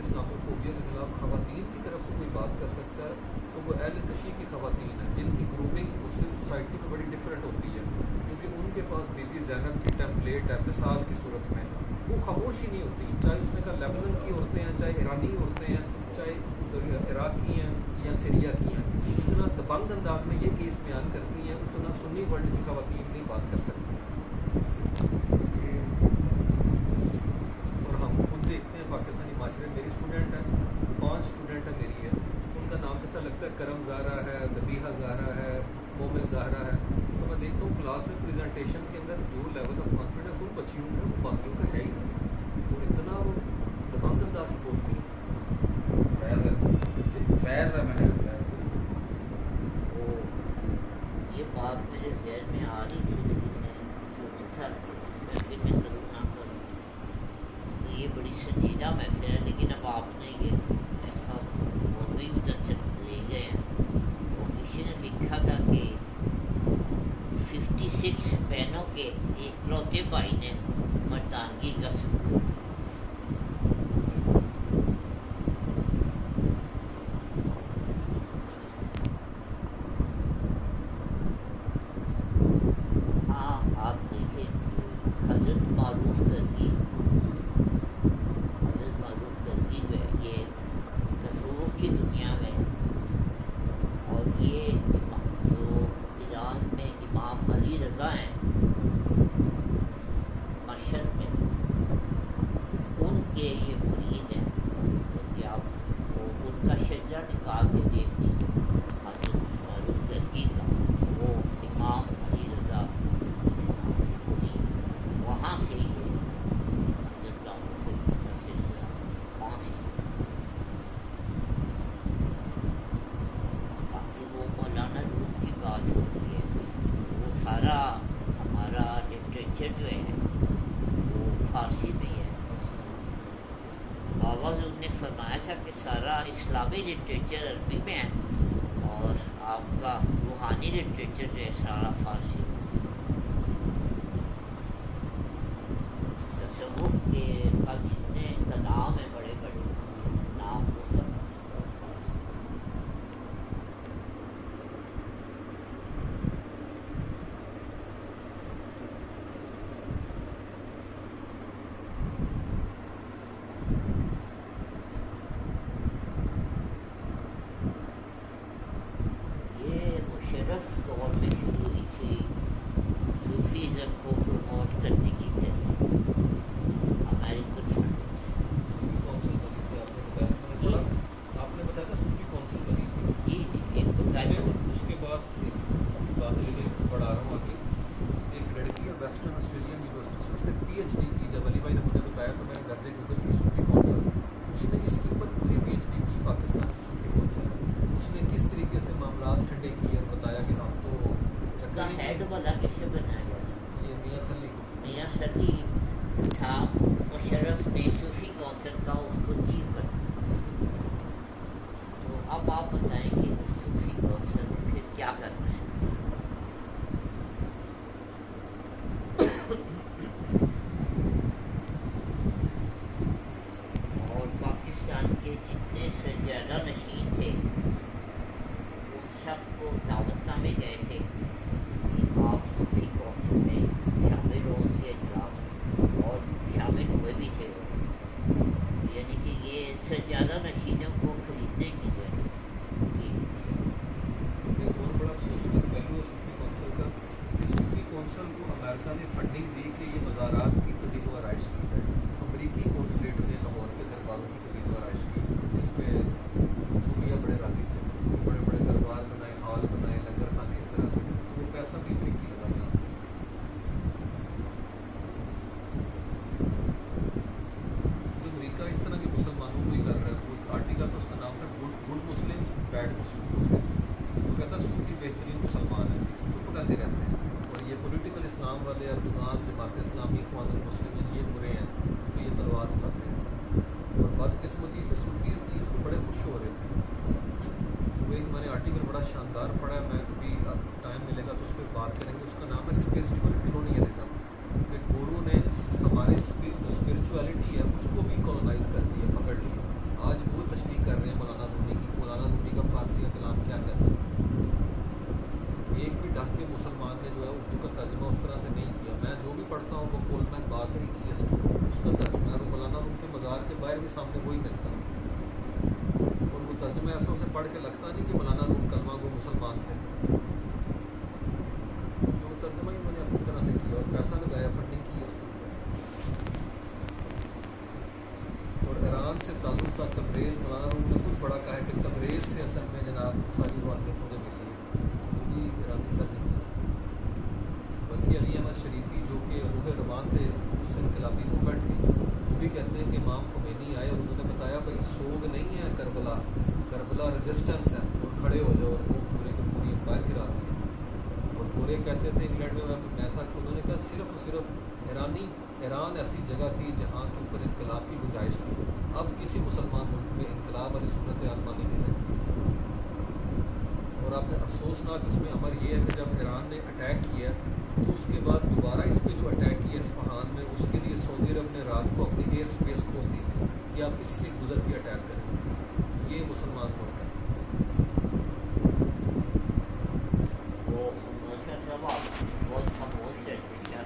Islamophobia کے خلاف خواتین کی طرف سے کوئی بات کر سکتا ہے تو وہ اہل تشیع کی خواتین ہیں جن کی گرومنگ مسلم سوسائٹی میں بڑی ڈفرینٹ ہوتی ہے، کیونکہ ان کے پاس بی بی زینب کی ٹیمپلیٹ ہے مثال کی صورت میں، وہ خاموش ہی نہیں ہوتی، چاہے اس نے کہا لیبنن کی عورتیں ہیں، چاہے ایرانی عورتیں ہیں، چاہے عراق کی ہیں یا سیریا کی ہیں، اتنا دبنگ انداز میں یہ کیس بیان کرتی ہیں، اتنا سنی ورلڈ کی خواتین نہیں بات کر سکتی۔ اور ہم خود دیکھتے ہیں پاکستانی معاشرے، میری اسٹوڈنٹ ہے، 5 اسٹوڈنٹ ہے میری ہے، ان کا نام کیسا لگتا ہے، کرم زہرا ہے، ذبیحہ زہرا ہے، مومن زہرا ہے، تو میں دیکھتا ہوں کلاس میں پریزنٹیشن کے اندر جو لیول آف کانفیڈنس ان بچیوں کا وہ باقیوں کا ہے ہی نہیں، اور اتنا وہ دبنگ انداز سے بولتی ہیں۔ فیض ہے میں نے یہ بات میرے ذہن میں آ رہی تھی، لیکن میں سوچا تھا محفل میں کروں نہ کروں، تو یہ بڑی سنجیدہ محفل ہے، لیکن اب آپ نے یہ ایسا موضوع ہی ادھر لے گئے ہیں۔ اور کسی نے لکھا تھا کہ 56 بہنوں کے اکلوتے بھائی نے مردانگی کا ثبوت۔ جو ہے وہ فارسی میں ہے۔ بابا زود نے فرمایا تھا کہ سارا اسلامی لٹریچر عربی میں ہے اور آپ کا روحانی لٹریچر جو ہے سارا فارسی میں۔ تصوف کے جتنے نام ہیں بڑے بڑے نام وہ سب دور میں شروع ہوئی تھی صوفیزم کو پروموٹ کرنے کی تحریک امریکن فنڈز۔ آپ نے بتایا تھا صوفی کونسل بنی تھی، جی جی ایک بتایا۔ اس کے بعد بات پڑھا رہا ہوں آگے، ایک لڑکی ہے ویسٹرن آسٹریلین یونیورسٹی سے، اس نے پی ایچ ڈی کی، جب علی بھائی نے مجھے بتایا تو میں نے گھر پہ گوگل کی صوفی کونسل، اس نے اس کے اوپر پوری پی ایچ ڈی کی پاکستان کی صوفی کونسل، اس نے کس طریقے سے معاملات ٹھنڈے کیے اور بتایا کہ ہم تو کا ہیڈ والا کسے بنایا گیا؟ یہ میاں سلی کو، میاں سلی تھا، مشرف نے صوفی کونسل کا اس کو چیف بنا۔ تو اب آپ بتائیں کہ صوفی کونسل میں پھر کیا کرنا ہے؟ اور پاکستان کے جتنے سجادہ نشین تھے ان سب کو دعوت نامے گئے تھے کہ آپ صوفی کونسل میں شامل ہو اس کے اجلاس میں، اور شامل ہوئے بھی تھے وہ، یعنی کہ یہ سجادہ نشینوں کو خریدنے کی جو ہے ایک اور بڑا افسوس کا پہلو صوفی کونسل کا کہ صوفی کونسل کو امریکہ نے فنڈنگ دی کہ یہ مزارات کی تزئین و آرائش کی جائے، امریکی کونسلیٹ نے لاہور کے درباروں کی تزئین و آرائش کی، اس پہ صوفیہ بڑے راضی تھے، بڑے بڑے دربار بنائے، ہال بنائے، لنگر خانے اس طرح سے، وہ پیسہ بھی امریکی لگا یہاں۔ جو امریکہ اس طرح کے مسلمانوں کو ہی کر رہا ہے، وہ ایک آرٹیکل تھا اس کا نام تھا گڈ مسلم بیڈ مسلم، وہ کہتا ہے صوفی بہترین مسلمان ہیں، چپ کرتے رہتے ہیں، اور یہ پولیٹیکل اسلام والے اردوغان، جماعت اسلامی، اخوان المسلمین یہ برے ہیں تو یہ تلوار اٹھاتے ہیں، اور بدقسمتی سے صوفی اس چیز کو بڑے خوش ہو رہے تھے۔ وہ ایک میں نے آرٹیکل بڑا شاندار پڑھا ہے، میں کبھی ٹائم ملے گا تو اس پہ بات کریں گے، اس کا نام ہے اسپرچول کلونیلزم، کہ گورو نے ہمارے جو اسپرچویلٹی ہے اس کو بھی کولونائز کر لیا، پکڑ لیا، نے جو ہے اردو کا ترجمہ اس طرح سے نہیں کیا. میں جو بھی پڑھتا ہوں وہ کولمین بات ہے ایتھیسٹ, اس کا ترجمہ ہے. اور مولانا روم کے مزار کے باہر بھی سامنے وہی ملتا ہے, اور وہ ترجمہ ایسا اسے پڑھ کے لگتا نہیں کہ مولانا روم کلمہ گو مسلمان تھے. جو ترجمہ ہی انہوں نے اپنی طرح سے کیا اور پیسہ لگایا, فنڈنگ کی ہے اس کو. اور ایران سے تعلق تھا تبریز. مولانا روم نے خود بڑا کہا ہے کہ تبریز سے اصل میں جناب ساری روحانیت مجھے ملی ہے, وہ بھی ایرانی سرزمین ہے. بلکہ علی احمد شریفی جو کہ روح روان تھے اس انقلابی موومنٹ کے, وہ بھی کہتے ہیں کہ امام خمینی آئے اور انہوں نے بتایا بھائی سوگ نہیں ہے کربلا, کربلا ریزسٹنس ہے, اور کھڑے ہو جاؤ, اور وہ پورے کے پوری امپائر گرا دی. اور گورے کہتے تھے انگلینڈ میں تھا کہ انہوں نے کہا صرف اور صرف ایران ایسی جگہ تھی جہاں کے اوپر انقلاب کی گنجائش تھی. اب کسی مسلمان ملک میں انقلاب والی صورت حال مانی نہیں سکتی. اور اب افسوسناک اس میں امر یہ ہے کہ جب ایران نے اٹیک کیا تو اس کے بعد دوبارہ اس پہ جو اٹیک کیا اصفہان میں, اس کے لیے سعودی عرب نے رات کو اپنی ایئر اسپیس کھول دی تھی کہ آپ اس سے گزر کے اٹیک کریں. یہ مسلمان ملک ہے. وہ ہمیشہ سب آپ بہت خاموش رہتے ہیں.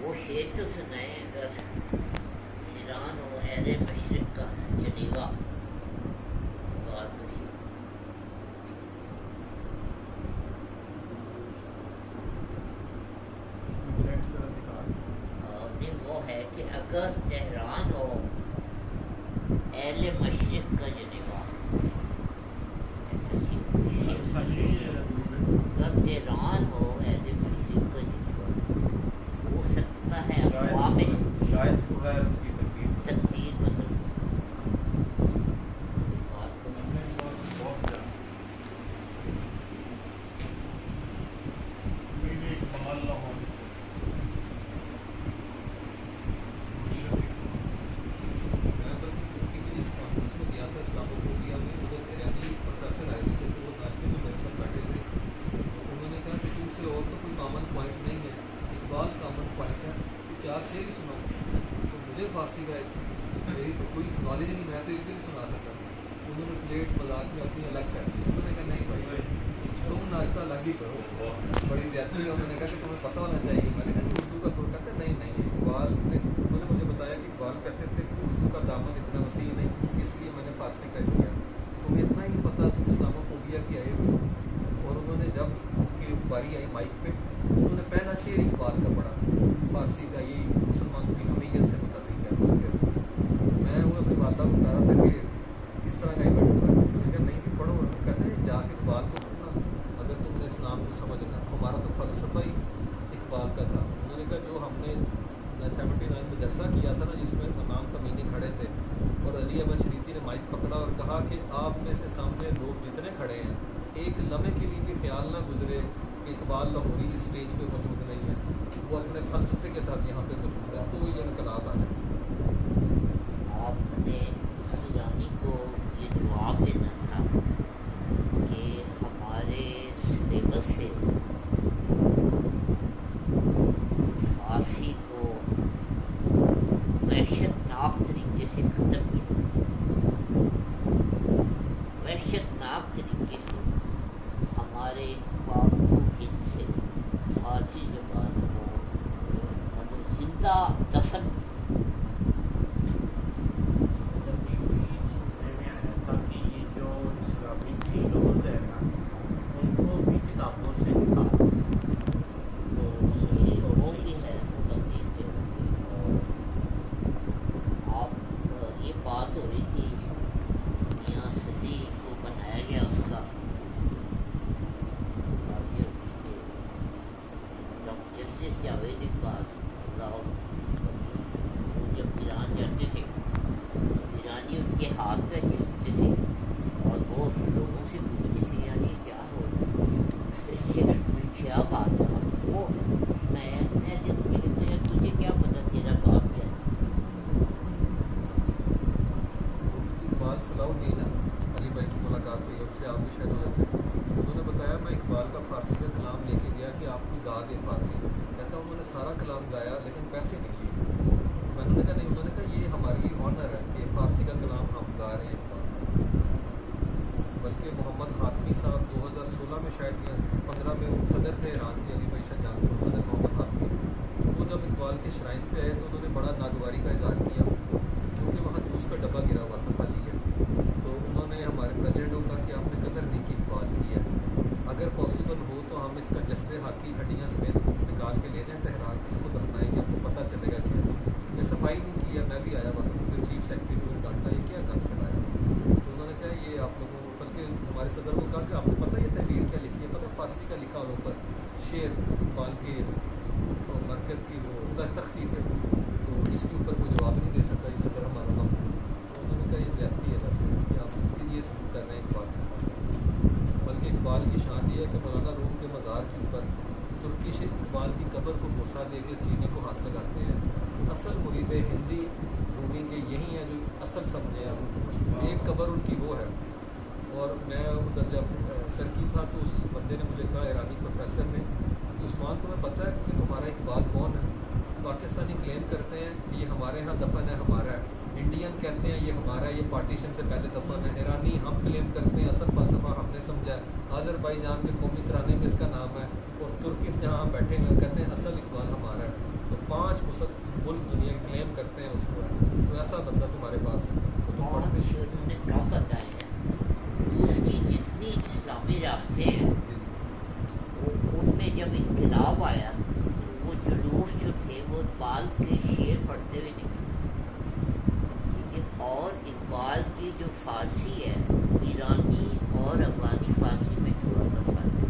وہ شعر تو سنائے اگر ایران و اہل مشرق کا جنیوا بات خوشی. وہ ہے کہ اگر تہران ہو اہل مشرق کا جنیوا, اگر تہران ہو اہل مشرق کا جنیوا, ہو سکتا ہے اقوام تقدیر بدل. فارسی کا میری تو کوئی نالج نہیں, میں تو ایک بھی نہیں سنا سکتا. انہوں نے پلیٹ مذاق میں اپنی الگ کر دی. انہوں نے کہا نہیں بھائی تم ناشتہ الگ ہی کرو, بڑی زیادتی ہے. انہوں نے کہا کہ تمہیں پتہ ہونا چاہیے. میں نے کہا کہ اردو کا تھوڑا کہتے نہیں اقبال نے, انہوں نے مجھے بتایا کہ اقبال کہتے تھے کہ اردو کا دامن اتنا وسیع نہیں, اس لیے میں نے فارسی کر دیا. تمہیں اتنا ہی نہیں پتہ, تم اسلاموفوبیا کی آئے ہوئے. اور انہوں نے جب کی باری آئی مائک پہ, انہوں نے پہلا شعر اقبال کا پڑھا فارسی کا, یہی مسلمانوں کی حمیت سے متعلق ہے. میں وہ اپنی والدہ کو بتا رہا تھا کہ اس طرح کا ایونٹ ہوا ہے. میں نے کہا نہیں بھی پڑھو. کہتے ہیں جا کے اقبال کو پڑھنا اگر تم نے اسلام کو سمجھنا. ہمارا تو فلسفہ ہی اقبال کا تھا. انہوں نے کہا جو ہم نے 79 میں جلسہ کیا تھا نا, جس میں امام خمینی کھڑے تھے اور علی احمد شریفی نے مائک پکڑا اور کہا کہ آپ میں سے سامنے لوگ جتنے کھڑے ہیں ایک لمحے کے لیے بھی خیال نہ گزرے کہ اقبال لاہوری اس اسٹیج پہ موجود نہیں ہے, وہ اپنے فلسفے کے ساتھ یہاں پہ موجود ہے. تو یہ انقلاب آ گیا. آپ نے ایرانی کو یہ جواب دینا تھا کہ ہمارے سلیبس سے فارسی کو وحشت ناک طریقے سے ختم کیا. وحشت ناک طریقے سے ہمارے پاک و ہند سے فارسی زبان کو مطلب زندہ دفن. بلکہ محمد خاتمی صاحب 2016 16 میں شاید یا 15 میں صدر تھے ایران کے، علی بھائی شاہ جان صدر محمد خاتمی، وہ جب اقبال کے شرائن پہ آئے تو انہوں نے بڑا ناگواری کا اظہار کیا، کیونکہ وہاں جوس کا ڈبہ گرا ہوا تھا خالی ہے. تو انہوں نے ہمارے پریزیڈنٹ کو کہا کہ آپ نے قدر نہیں کی اقبال کی ہے، اگر پاسبل ہو تو ہم اس کا جسد حاکی ہڈیاں سمیت نکال کے لے جائیں تہران، اس کو دفنائیں گے، آپ کو پتہ چلے گا کہ یہ صفائی نہیں کی ہے. میں بھی آیا ہوا تھا، پھر چیف سیکرٹری کو ڈانٹا، یہ کیا کام کرایا. تو انہوں نے کہا یہ آپ لوگوں کو، بلکہ ہمارے صدر کو کہا کہ آپ کو پتہ یہ تحریر کیا لکھی ہے، پتہ فارسی کا لکھا اور اوپر شعر اقبال کے مرکز کی وہ تختی پہ، تو اس کے اوپر کوئی جواب نہیں دے سکتا یہ صدر ہمارا وقت. تو انہوں نے کہا یہ زیادتی ہے ویسے کہ آپ یہ سلوک کر رہے ہیں اقبال کے ساتھ. بلکہ اقبال کی شان یہ ہے کہ مولانا روم کے مزار کے اوپر ترکش اقبال کی قبر کو بوسہ دے کے سینے کو ہاتھ لگاتے ہیں. اصل مرید ہندی رومی کے یہی ہیں جو اصل سمجھے ہیں، ایک قبر ان کی وہ ہے. اور میں ادھر جب ترکی تھا تو اس بندے نے مجھے کہا، ایرانی پروفیسر نے، کہ عثمان تمہیں پتہ ہے کہ تمہارا اقبال کون ہے؟ پاکستانی کلیم کرتے ہیں کہ یہ ہمارے ہاں دفن ہے، ہمارا ہے. انڈین کہتے ہیں یہ ہمارا ہے، یہ پارٹیشن سے پہلے دفن ہے. ایرانی ہم کلیم کرتے ہیں اصل فلسفہ ہم نے سمجھا ہے، آذربائی جان کے قومی ترانے میں اس کا نام ہے. اور ترکش جہاں ہم بیٹھے ہوئے کہتے ہیں اصل اقبال ہمارا ہے. تو 5 ملک دنیا کلیم کرتے ہیں اس کو ہے. تو ایسا بندہ تمہارے پاس ہے تو تم پڑھ دیں. انہوں نے کیا بتایا ہے، روس کی جتنی اسلامی راستے ہیں ان میں جب انقلاب آیا وہ جلوس جو تھے وہ اقبال کے شعر پڑھتے ہوئے نکلے. لیکن اور اقبال کی جو فارسی ہے ایرانی اور افغانی فارسی میں تھوڑا سا فرق ہے،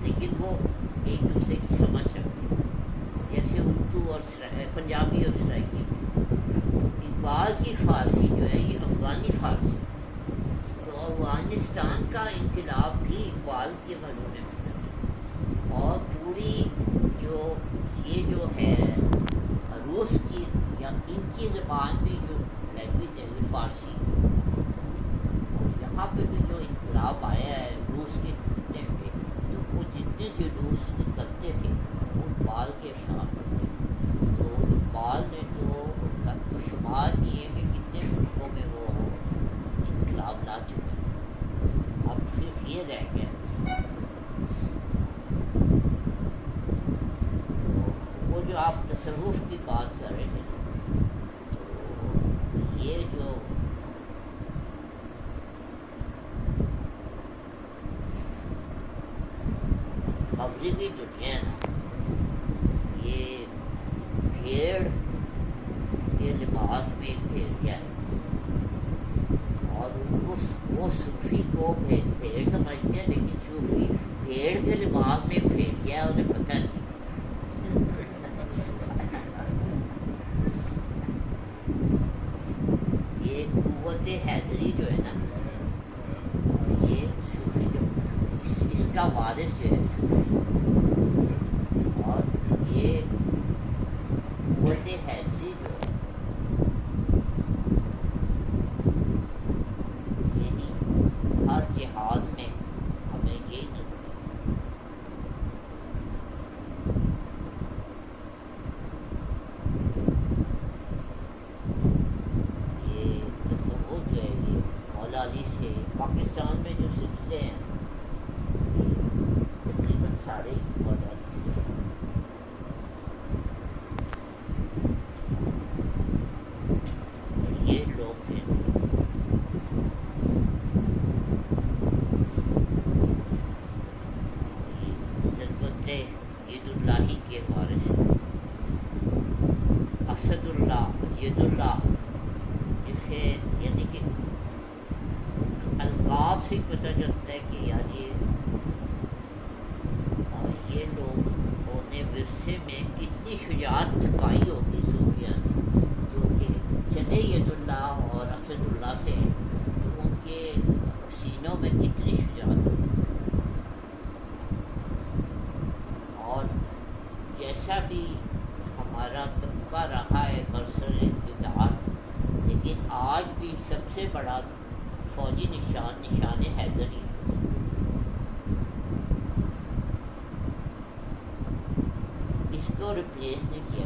لیکن وہ ایک دوسرے کی سمجھ سکتے ہیں. جیسے اردو اور پنجابی اور سرائکی، اقبال کی فارسی جو ہے یہ افغانی فارسی. تو افغانستان کا انقلاب بھی اقبال کے مضمون میں، اور پوری یہ جو ہے روس کی یا ان کی زبان بھی جو لینگویج ہے وہ فارسی. یہاں پہ بھی جو انقلاب آیا ہے روس کے ٹائم پہ، جو وہ جتنے جلوس نکلتے تھے وہ اقبال کے اشعار پڑھتے. تو اقبال نے تو شمار کیے کہ کتنے ملکوں میں وہ انقلاب لا چکے. اب صرف یہ رہ گیا وہ جو آپ تصوف کی بات کر رہے تھے، تو یہ جو مغربی دنیا ہے نا، یہ بھیڑ کے لباس میں پھیر گیا ہے، اور ان کو وہ صوفی کو بھیڑ سمجھتے ہیں، لیکن صوفی بھیڑ کے لباس میں پھیر گیا ہے، انہیں پتہ نہیں. یہ قوت حیدری جو ہے نا، یہ صوفی جو اس کا وارث جو ہے صوفی، اور یہ قوت حیدری جو ہے یہی ہر جہاد میں ہمیں یہی نظر آتا. یہ تصور جو ہے یہ مولا علی سے پاکستان میں جو سلسلے ہیں تقریباً سارے مولا علی سے. یہ لوگ ہیں ضرورت عید اللہ کے وارث ہیں. اسد اللہ، ید اللہ، جسے یعنی کہ القاب سے پتہ چلتا ہے کہ یار یہ لوگوں نے ورثے میں کتنی شجاعت پائی ہوگی صوفیاء نے، جو کہ چلے ید اللہ اور اسد اللہ سے، تو ان کے سینوں میں کتنی شجاعت ہوگی. اور جیسا بھی ہمارا طبقہ رہا ہے برسر اقتدار، لیکن آج بھی سب سے بڑا فوجی نشان حیدری. اس کو ریپلیس نہیں کیا